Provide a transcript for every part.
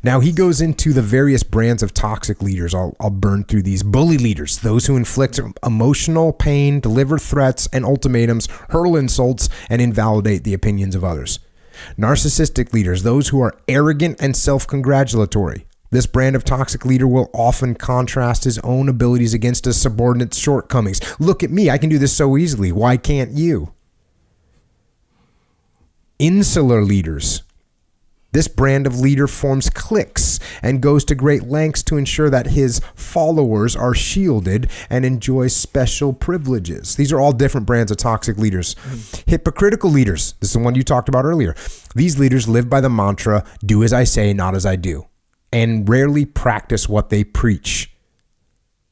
Now he goes into the various brands of toxic leaders. I'll burn through these. Bully leaders, those who inflict emotional pain, deliver threats and ultimatums, hurl insults, and invalidate the opinions of others. Narcissistic leaders, those who are arrogant and self-congratulatory. This brand of toxic leader will often contrast his own abilities against a subordinate's shortcomings. Look at me, I can do this so easily. Why can't you? Insular leaders. This brand of leader forms cliques and goes to great lengths to ensure that his followers are shielded and enjoy special privileges. These are all different brands of toxic leaders. Hypocritical leaders. This is the one you talked about earlier. These leaders live by the mantra, do as I say, not as I do, and rarely practice what they preach.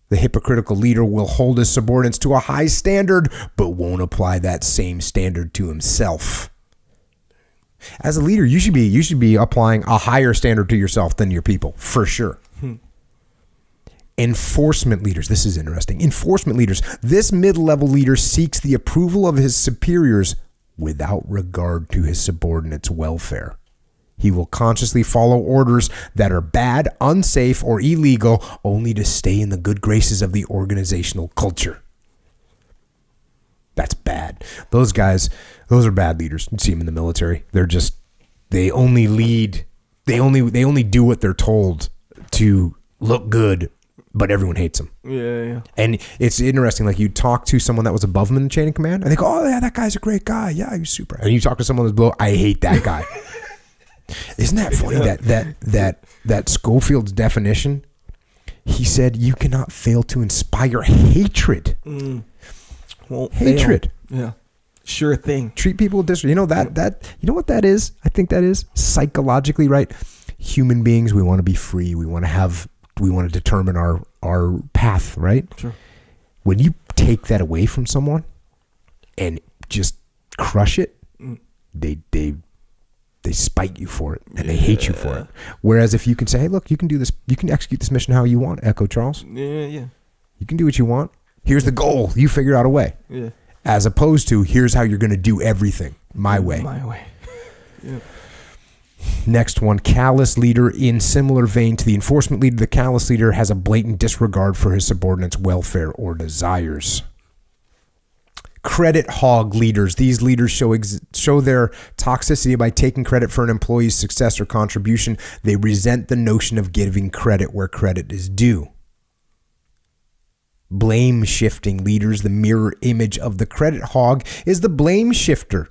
The hypocritical leader will hold his subordinates to a high standard, but won't apply that same standard to himself. As a leader, you should be applying a higher standard to yourself than your people, for sure. Enforcement leaders. This is interesting. Enforcement leaders. This mid-level leader seeks the approval of his superiors without regard to his subordinates' welfare. He will consciously follow orders that are bad, unsafe, or illegal only to stay in the good graces of the organizational culture. That's bad. Those guys, those are bad leaders. You see them in the military. They only lead. They only do what they're told to look good, but everyone hates them. Yeah. And it's interesting. Like you talk to someone that was above them in the chain of command, and they go, "Oh yeah, that guy's a great guy. Yeah, he's super." And you talk to someone that's below, "I hate that guy." Isn't that funny? That Schofield's definition. He said, "You cannot fail to inspire hatred." Hatred. Fail. Yeah. Sure thing. Treat people with disrespect. You know what that is? I think that is psychologically right. Human beings, we want to be free. We want to determine our path, right? Sure. When you take that away from someone and just crush it, they spite you for it and they hate you for it. Whereas if you can say, "Hey, look, you can do this. You can execute this mission how you want." Echo Charles. Yeah. You can do what you want. Here's the goal. You figure out a way. Yeah. As opposed to, here's how you're going to do everything. My way. My way. Yeah. Next one, callous leader. In similar vein to the enforcement leader, the callous leader has a blatant disregard for his subordinates' welfare or desires. Credit hog leaders. These leaders show their toxicity by taking credit for an employee's success or contribution. They resent the notion of giving credit where credit is due. Blame shifting leaders. The mirror image of the credit hog is the blame shifter.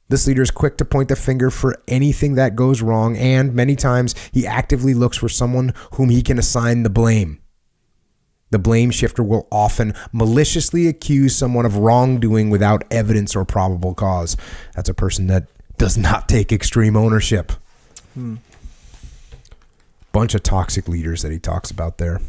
This leader is quick to point the finger for anything that goes wrong, and many times he actively looks for someone whom he can assign the blame. The blame shifter will often maliciously accuse someone of wrongdoing without evidence or probable cause. That's a person that does not take extreme ownership. Bunch of toxic leaders that he talks about there.